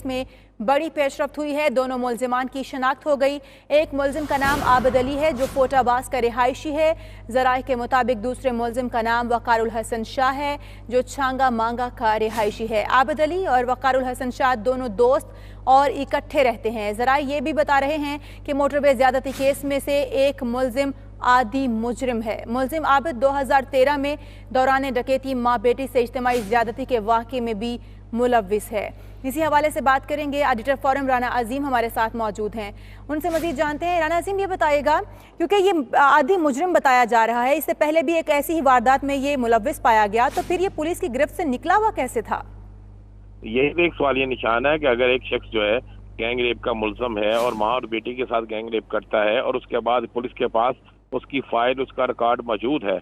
Case में बड़ी पेशरफ्त हुई है। दोनों मुलजिमान की शनाख्त हो गई। एक मुलजिम का नाम आबिद अली है जो फोटाबाज का रिहायशी है। जराए के मुताबिक दूसरे मुलजिम का नाम वकारुल हसन शाह है जो छांगा मांगा का रिहायशी है। आबिद अली और वकारुल हसन शाह दोनों दोस्त और इकट्ठे रहते हैं। जराए ये भी बता रहे हैं कि मोटरवे ज्यादती केस में से एक मुलजिम आदि मुजरिम है। मुलजिम आबिद 2013 में दौरान डकैती माँ बेटी से इज्तिमाई ज्यादती के वाक़े में भी मुलव्विस है। इसी हवाले से बात करेंगे। एडिटर फोरम राना अजीम हमारे साथ मौजूद हैं, उनसे मजीद जानते हैं। राना अजीम, ये बताइएगा, क्योंकि ये आदि मुजरिम बताया जा रहा है, इससे पहले भी एक ऐसी ही वारदात में ये मुलव्विस पाया गया, तो फिर ये पुलिस की गिरफ्त से निकला हुआ कैसे था? यही एक सवाल, ये निशान है कि अगर एक शख्स जो है गैंग रेप का मुलजम है और माँ और बेटी के साथ गैंग रेप करता है और उसके बाद पुलिस के पास उसकी फाइल, उसका रिकॉर्ड मौजूद है,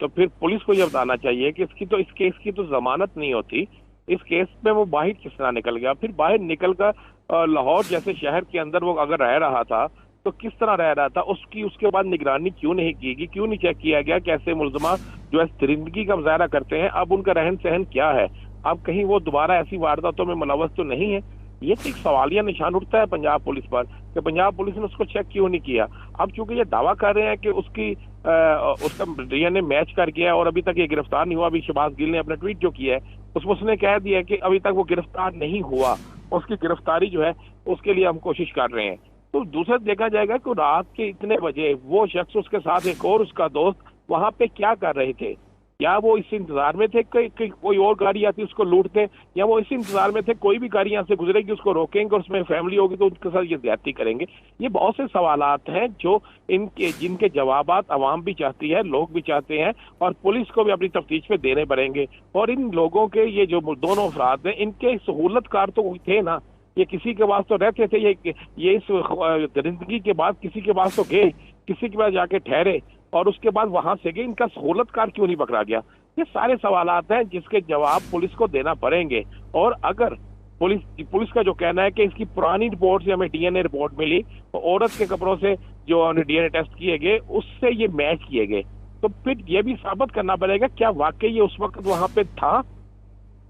तो फिर पुलिस को यह बताना चाहिए कि इस केस की तो जमानत नहीं होती। इस केस में वो बाहर किस तरह निकल गया? फिर बाहर निकल कर लाहौर जैसे शहर के अंदर वो अगर रह रहा था तो किस तरह रह रहा था? उसके बाद निगरानी क्यों नहीं की, क्यों नहीं चेक किया गया कैसे मुलजमा जो है दरिंदगी का मुजाहरा करते हैं, अब उनका रहन सहन क्या है, अब कहीं वो दोबारा ऐसी वारदातों में मुलव्वस तो नहीं है? ये तो एक सवालिया निशान उठता है पंजाब पुलिस पर कि पंजाब पुलिस ने उसको चेक क्यों नहीं किया। अब चूंकि ये दावा कर रहे हैं कि उसका डीएनए मैच कर गया और अभी तक ये गिरफ्तार नहीं हुआ। अभी शहबाज गिल ने अपना ट्वीट जो किया है उसमें उसने कह दिया कि अभी तक वो गिरफ्तार नहीं हुआ, उसकी गिरफ्तारी जो है उसके लिए हम कोशिश कर रहे हैं। तो दूसरा देखा जाएगा कि रात के इतने बजे वो शख्स, उसके साथ एक और उसका दोस्त वहां पे क्या कर रहे थे? क्या वो इस इंतजार में थे कि कोई और गाड़ी आती उसको लूटते, या वो इस इंतजार में थे कोई भी गाड़ी यहाँ से गुजरेगी उसको रोकेंगे और उसमें फैमिली होगी तो उनके साथ ये ज्यादती करेंगे? ये बहुत से सवालात हैं जो जिनके जवाबात अवाम भी चाहती है, लोग भी चाहते हैं और पुलिस को भी अपनी तफ्तीश में देने पड़ेंगे। और इन लोगों के ये जो दोनों अफराद हैं इनके सहूलतकार तो थे ना, ये किसी के पास तो रहते थे, ये इस दरिंदगी के बाद किसी के पास तो गए, किसी के पास जाके ठहरे और उसके बाद वहां से गए, इनका सहूलतकार क्यों नहीं पकड़ा गया? ये सारे सवालात हैं जिसके जवाब पुलिस को देना पड़ेंगे। और अगर पुलिस का जो कहना है कि इसकी पुरानी रिपोर्ट से हमें डीएनए रिपोर्ट मिली तो औरत के कपड़ों से जो डीएनए टेस्ट किए गए उससे ये मैच किए गए, तो फिर ये भी साबित करना पड़ेगा क्या वाकई ये उस वक्त वहां पे था,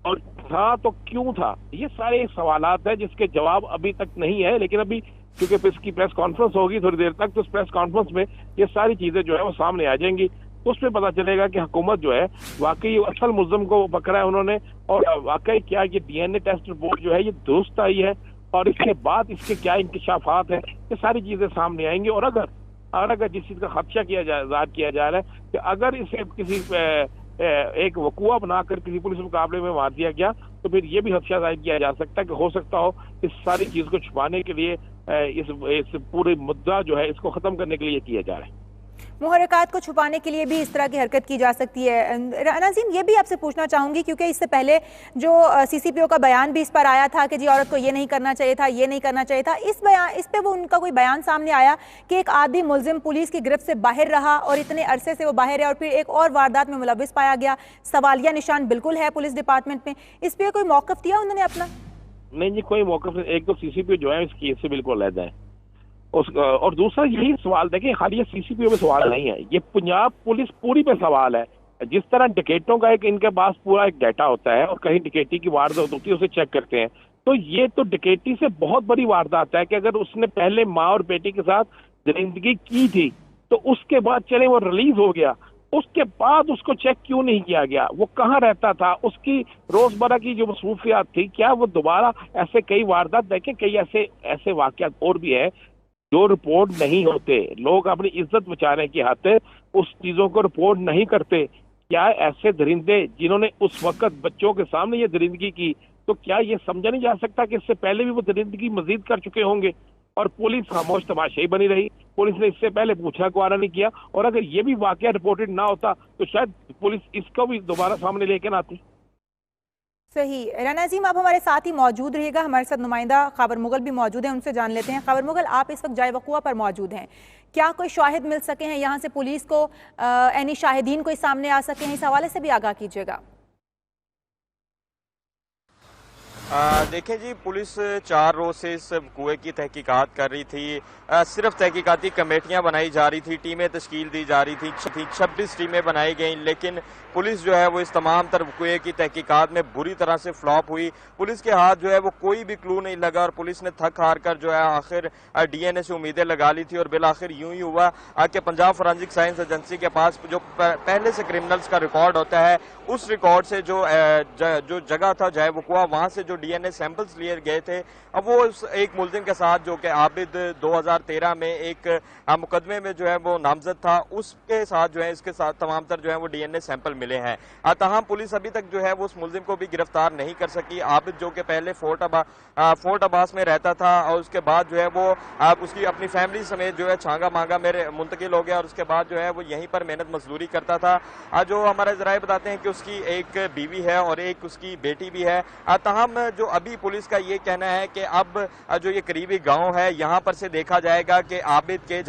और था तो क्यों था? ये सारे सवालात हैं जिसके जवाब अभी तक नहीं है। लेकिन अभी क्योंकि इसकी प्रेस कॉन्फ्रेंस होगी थोड़ी देर तक, तो उस प्रेस कॉन्फ्रेंस में ये सारी चीजें जो है वो सामने आ जाएंगी, तो उसमें पता चलेगा कि हुकूमत जो है वाकई असल मुल्जिम को पकड़ा है उन्होंने, और वाकई क्या ये डीएनए टेस्ट रिपोर्ट जो है ये दुरुस्त आई है और इसके बाद इसके क्या इंकशाफात है, ये सारी चीजें सामने आएंगी। और अगर जिस चीज का खदशा जाहिर किया जा रहा है कि अगर इसे किसी एक वकुआ बनाकर किसी पुलिस मुकाबले में मार दिया गया तो फिर ये भी खदशा जाहिर किया जा सकता है कि हो सकता हो इस सारी चीज को छुपाने के लिए इस पूरे मुद्दा जो है इसको खत्म करने के लिए किया जा रहा है। मुहर्रिकात को छुपाने के लिए भी इस तरह की हरकत की जा सकती है। राना अजीम, ये भी आपसे पूछना चाहूंगी क्योंकि इससे पहले जो सीसीपीओ का बयान भी इस पर आया था कि जी औरत को ये नहीं करना चाहिए था, ये नहीं करना चाहिए था, इस पे वो उनका कोई बयान सामने आया कि एक आदि मुलजिम पुलिस की गिरफ्त से बाहर रहा और इतने अरसे से वो बाहर है और फिर एक और वारदात में मुलव्विस पाया गया। सवालिया निशान बिल्कुल है पुलिस डिपार्टमेंट में, इस पर कोई मौकफ दिया उन्होंने अपना? नहीं जी, कोई मौकफ नहीं। एक तो सीसीपीओ जो है इस केस से बिल्कुल अलग है, और दूसरा यही सवाल देखिए, खाली ये सीसीपीओ पे सवाल नहीं है, ये पंजाब पुलिस पूरी पे सवाल है। जिस तरह डकैतों का एक इनके पास पूरा एक डाटा होता है और कहीं डकैती की वारदात होती है उसे चेक करते हैं, तो ये तो डकैती से बहुत बड़ी वारदात है कि अगर उसने पहले माँ और बेटी के साथ दरिंदगी की थी तो उसके बाद चले वो रिलीज हो गया, उसके बाद उसको चेक क्यों नहीं किया गया? वो कहाँ रहता था? उसकी रोजमर्रा की जो मसरूफियात थी, क्या वो दोबारा ऐसे कई वारदात देखे, कई ऐसे वाकयात और भी है जो रिपोर्ट नहीं होते। लोग अपनी इज्जत बचाने की खातिर उस चीजों को रिपोर्ट नहीं करते। क्या ऐसे दरिंदे जिन्होंने उस वक्त बच्चों के सामने ये दरिंदगी की, तो क्या ये समझा नहीं जा सकता कि इससे पहले भी वो दरिंदगी मजीद कर चुके होंगे? और पुलिस खामोश तमाशाई बनी रही, पुलिस ने इससे पहले पूछा गुआरा नहीं किया, और अगर ये भी वाकया रिपोर्टेड ना होता तो शायद पुलिस इसको भी दोबारा सामने लेके ना आती। सही। राना अजीम, आप हमारे साथ ही मौजूद रहिएगा, हमारे साथ नुमाइंदा खबर मुगल भी मौजूद हैं, उनसे जान लेते हैं। खबर मुगल, आप इस वक्त जाए वकुआ पर मौजूद हैं, क्या कोई शाहिद मिल सके हैं यहाँ से पुलिस को, यानी शाहिदीन कोई सामने आ सके हैं? इस हवाले से भी आगाह कीजिएगा। देखें जी, पुलिस 4 रोज से इस कुएं की तहकीकात कर रही थी। सिर्फ तहकीकाती कमेटियां बनाई जा रही थी, टीमें तश्कील दी जा रही थी, 26 टीमें बनाई गई, लेकिन पुलिस जो है वो इस तमाम तर कुएं की तहकीकात में बुरी तरह से फ्लॉप हुई। पुलिस के हाथ जो है वो कोई भी क्लू नहीं लगा और पुलिस ने थक हार कर जो है आखिर डीएनए से उम्मीदें लगा ली थी और बिलाखिर यूं ही हुआ कि पंजाब फोरेंसिक साइंस एजेंसी के पास जो पहले से क्रिमिनल्स का रिकॉर्ड होता है, उस रिकॉर्ड से जो जगह था जय वकुआ, वहां से जो डीएनए सैंपल्स लिए गए थे, अब वो एक मुलजिम के साथ जो कि आबिद 2013 में एक मुकदमे में जो है वो नामजद था, उसके साथ जो है इसके साथ तमाम तर जो है वो डीएनए सैंपल मिले हैं। ताहम पुलिस अभी तक जो है वो उस मुलजिम को भी गिरफ्तार नहीं कर सकी। आबिद जो कि पहले फोर्ट अब्बास में रहता था और उसके बाद जो है वो उसकी अपनी फैमिली समेत जो है छांगा मांगा मेरे मुंतकिल हो गया और उसके बाद जो है वो यहीं पर मेहनत मजदूरी करता था। जो हमारे जराए बताते हैं कि उसकी एक बीवी है और एक उसकी बेटी भी है। ताहम जो अभी पुलिस का ये कहना है कि अब जो ये करीबी गांव है, यहाँ पर से देखा जाएगा कि आबिद के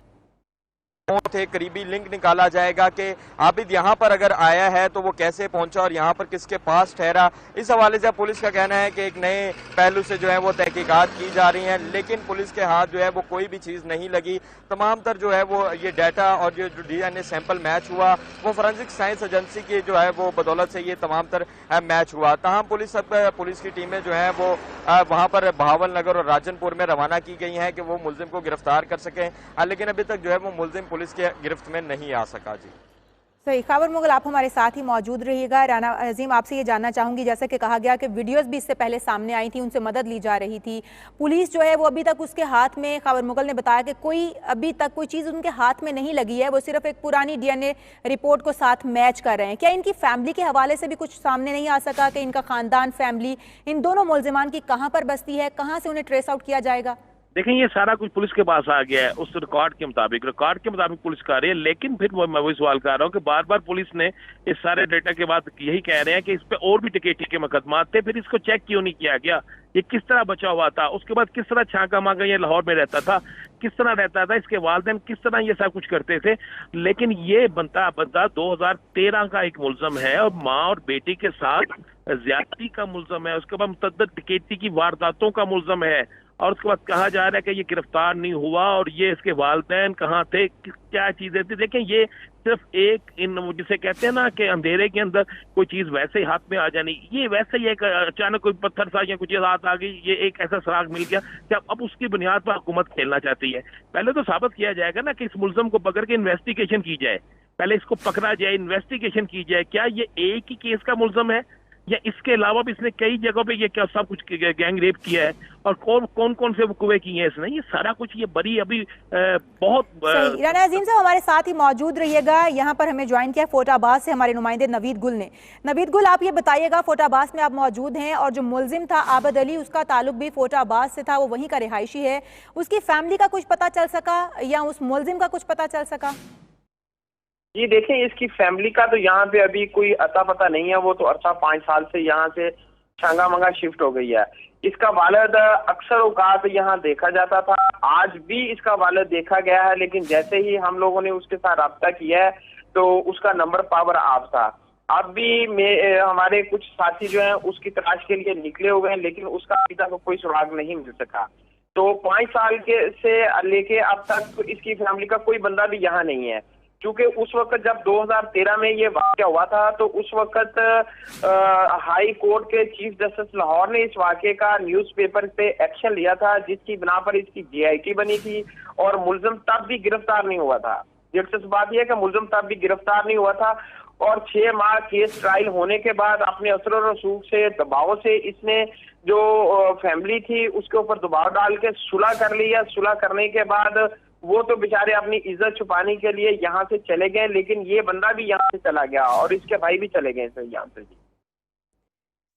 थे, करीबी लिंक निकाला जाएगा कि आबिद यहाँ पर अगर आया है तो वो कैसे पहुंचा और यहाँ पर किसके पास ठहरा। इस हवाले से पुलिस का कहना है कि एक नए पहलू से जो है वो तहकीकात की जा रही हैं, लेकिन पुलिस के हाथ जो है वो कोई भी चीज़ नहीं लगी। तमाम तर जो है वो ये डाटा और जो डीएनए सैंपल मैच हुआ वो फोरेंसिक साइंस एजेंसी की जो है वो बदौलत से ये तमाम तर मैच हुआ। तमाम पुलिस की टीमें जो है वो वहाँ पर बहावल नगर और राजनपुर में रवाना की गई हैं कि वो मुलजिम को गिरफ्तार कर सकें, लेकिन अभी तक जो है वो मुलजिम पुलिस के गिरफ्त में नहीं आ सका। जी सही। खबर मुगल, आप हमारे साथ ही मौजूद रहिएगा। राना अजीम, आपसे ये जानना चाहूंगी, जैसा कि कहा गया कि वीडियोस भी इससे पहले सामने आई थी, उनसे मदद ली जा रही थी, पुलिस जो है वो अभी तक उसके हाथ में, खबर मुगल ने बताया कि कोई अभी तक कोई चीज़ उनके हाथ में नहीं लगी है, वो सिर्फ एक पुरानी डीएनए रिपोर्ट को साथ मैच कर रहे हैं। क्या इनकी फैमिली के हवाले से भी कुछ सामने नहीं आ सका कि इनका खानदान, फैमिली इन दोनों मुलजिमान की कहाँ पर बसती है, कहाँ से उन्हें ट्रेस आउट किया जाएगा? देखें, ये सारा कुछ पुलिस के पास आ गया है उस रिकॉर्ड के मुताबिक पुलिस कर रही है, लेकिन फिर मैं वही सवाल कर रहा हूँ कि बार बार पुलिस ने इस सारे डेटा के बाद यही कह रहे हैं कि इस पे और भी टिकेटी के मुकदमात थे, फिर इसको चेक क्यों नहीं किया गया, ये किस तरह बचा हुआ था, उसके बाद किस तरह छांका मांगा, ये लाहौर में रहता था, किस तरह रहता था, इसके वालिदैन किस तरह ये सब कुछ करते थे। लेकिन ये बंदा 2013 का एक मुलजम है और माँ और बेटी के साथ ज्यादती का मुलजम है, उसके बाद मुतअद्दिद टिकेटी की वारदातों का मुलजम है, और उसके बाद कहा जा रहा है कि ये गिरफ्तार नहीं हुआ और ये इसके वालिदैन कहाँ थे, क्या चीजें थी। देखें, ये सिर्फ एक जिसे कहते हैं ना कि अंधेरे के अंदर कोई चीज वैसे ही हाथ में आ जानी, ये वैसे ही एक अचानक कोई पत्थर सा या कुछ हाथ आ गई, ये एक ऐसा सुराग मिल गया कि अब उसकी बुनियाद पर हुकूमत खेलना चाहती है। पहले तो साबित किया जाएगा ना कि इस मुलजम को पकड़ के इन्वेस्टिगेशन की जाए, पहले इसको पकड़ा जाए, इन्वेस्टिगेशन की जाए, क्या ये एक ही केस का मुलजम है या इसके अलावा भी इसने कई जगहों पे ये क्या सब कुछ गैंग रेप किया है और कौन कौन से कुएं किए हैं इसने, ये सारा कुछ ये बड़ी अभी बहुत। राना अजीम साहब हमारे साथ ही मौजूद रहिएगा। यहाँ पर हमें ज्वाइन किया फोटाबाद से हमारे नुमाइंदे नवीद गुल ने। नवीद गुल, आप ये बताइएगा, फोटाबाद में आप मौजूद हैं और जो मुलजिम था आबिद अली, उसका ताल्लुक भी फोटाबाद से था, वो वहीं का रिहायशी है, उसकी फैमिली का कुछ पता चल सका या उस मुलजिम का कुछ पता चल सका? जी देखें, इसकी फैमिली का तो यहाँ पे अभी कोई अता पता नहीं है, वो तो अरसा 5 साल से यहाँ से छांगा मंगा शिफ्ट हो गई है। इसका वालिद अक्सर औकात यहाँ देखा जाता था, आज भी इसका वालिद देखा गया है, लेकिन जैसे ही हम लोगों ने उसके साथ रब्ता किया है तो उसका नंबर पावर ऑफ था। अब भी हमारे कुछ साथी जो हैं उसकी तलाश के लिए निकले हुए हैं, लेकिन उसका अभी तक कोई सुराग नहीं मिल सका। तो 5 साल के से लेके अब तक इसकी फैमिली का कोई बंदा भी यहाँ नहीं है, क्योंकि उस वक्त जब 2013 में ये वाक़या हुआ था तो उस वक्त हाई कोर्ट के चीफ जस्टिस लाहौर ने इस वाक़े का न्यूज़पेपर पे एक्शन लिया था, जिसकी बिना पर इसकी जीआईटी बनी थी और मुलजिम तब भी गिरफ्तार नहीं हुआ था। दिलचस्प बात यह है कि मुलजिम तब भी गिरफ्तार नहीं हुआ था और 6 माह केस ट्रायल होने के बाद अपने असर और रसूख से, दबाव से इसने जो फैमिली थी उसके ऊपर दबाव डाल के सुलह कर लिया। सुलह करने के बाद वो तो बेचारे अपनी इज्जत छुपाने के लिए यहाँ से चले गए, लेकिन ये बंदा भी यहाँ से चला गया और इसके भाई भी चले गए यहाँ से।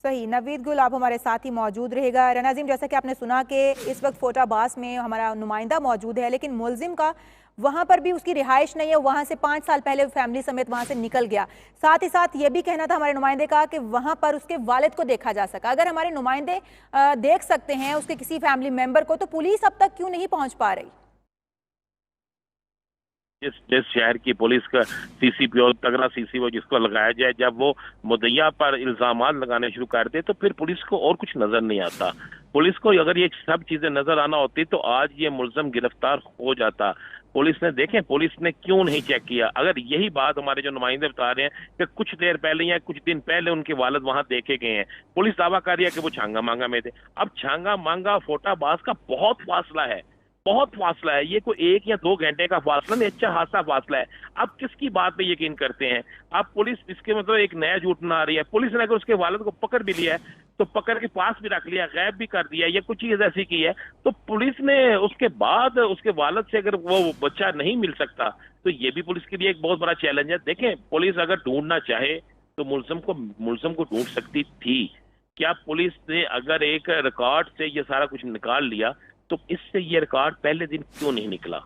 सही। नवीद गुल, आप हमारे साथ ही मौजूद रहेगा। राना अजीम, जैसा कि आपने सुना कि इस वक्त फोटाबाद में हमारा नुमाइंदा मौजूद है, लेकिन मुलजिम का वहाँ पर भी उसकी रिहाइश नहीं है, वहाँ से 5 साल पहले फैमिली समेत वहाँ से निकल गया। साथ ही साथ ये भी कहना था हमारे नुमाइंदे का कि वहाँ पर उसके वालिद को देखा जा सका। अगर हमारे नुमाइंदे देख सकते हैं उसके किसी फैमिली मेम्बर को, तो पुलिस अब तक क्यों नहीं पहुँच पा रही? जिस शहर की पुलिस का सीसीपी और तगड़ा सीसीपी जिसको लगाया जाए, जब वो मुद्दइया पर इल्जामात लगाने शुरू कर दे तो फिर पुलिस को और कुछ नजर नहीं आता। पुलिस को अगर ये सब चीजें नजर आना होती तो आज ये मुलजम गिरफ्तार हो जाता। पुलिस ने देखें, पुलिस ने क्यों नहीं चेक किया। अगर यही बात हमारे जो नुमाइंदे बता रहे हैं कि कुछ देर पहले या कुछ दिन पहले उनके वालिद वहां देखे गए हैं, पुलिस दावा कर रही है कि वो छांगा मांगा में थे। अब छांगा मांगा फोटाबाज का बहुत फासला है, बहुत फासला है। ये कोई 1 या 2 घंटे का फासला नहीं, अच्छा खासा फासला है। अब किसकी बात पे यकीन करते हैं? अब पुलिस इसके मतलब एक नया झूठ ना आ रही है। पुलिस ने अगर उसके वालिद को पकड़ भी लिया है तो पकड़ के पास भी रख लिया, गायब भी कर दिया, या कुछ चीज ऐसी की है, तो पुलिस ने उसके बाद उसके वालिद से अगर वो बच्चा नहीं मिल सकता तो ये भी पुलिस के लिए एक बहुत बड़ा चैलेंज है। देखें, पुलिस अगर ढूंढना चाहे तो मुलजम को ढूंढ सकती थी। क्या पुलिस ने अगर एक रिकॉर्ड से ये सारा कुछ निकाल लिया तो इससे ये रिकॉर्ड पहले दिन क्यों नहीं निकला?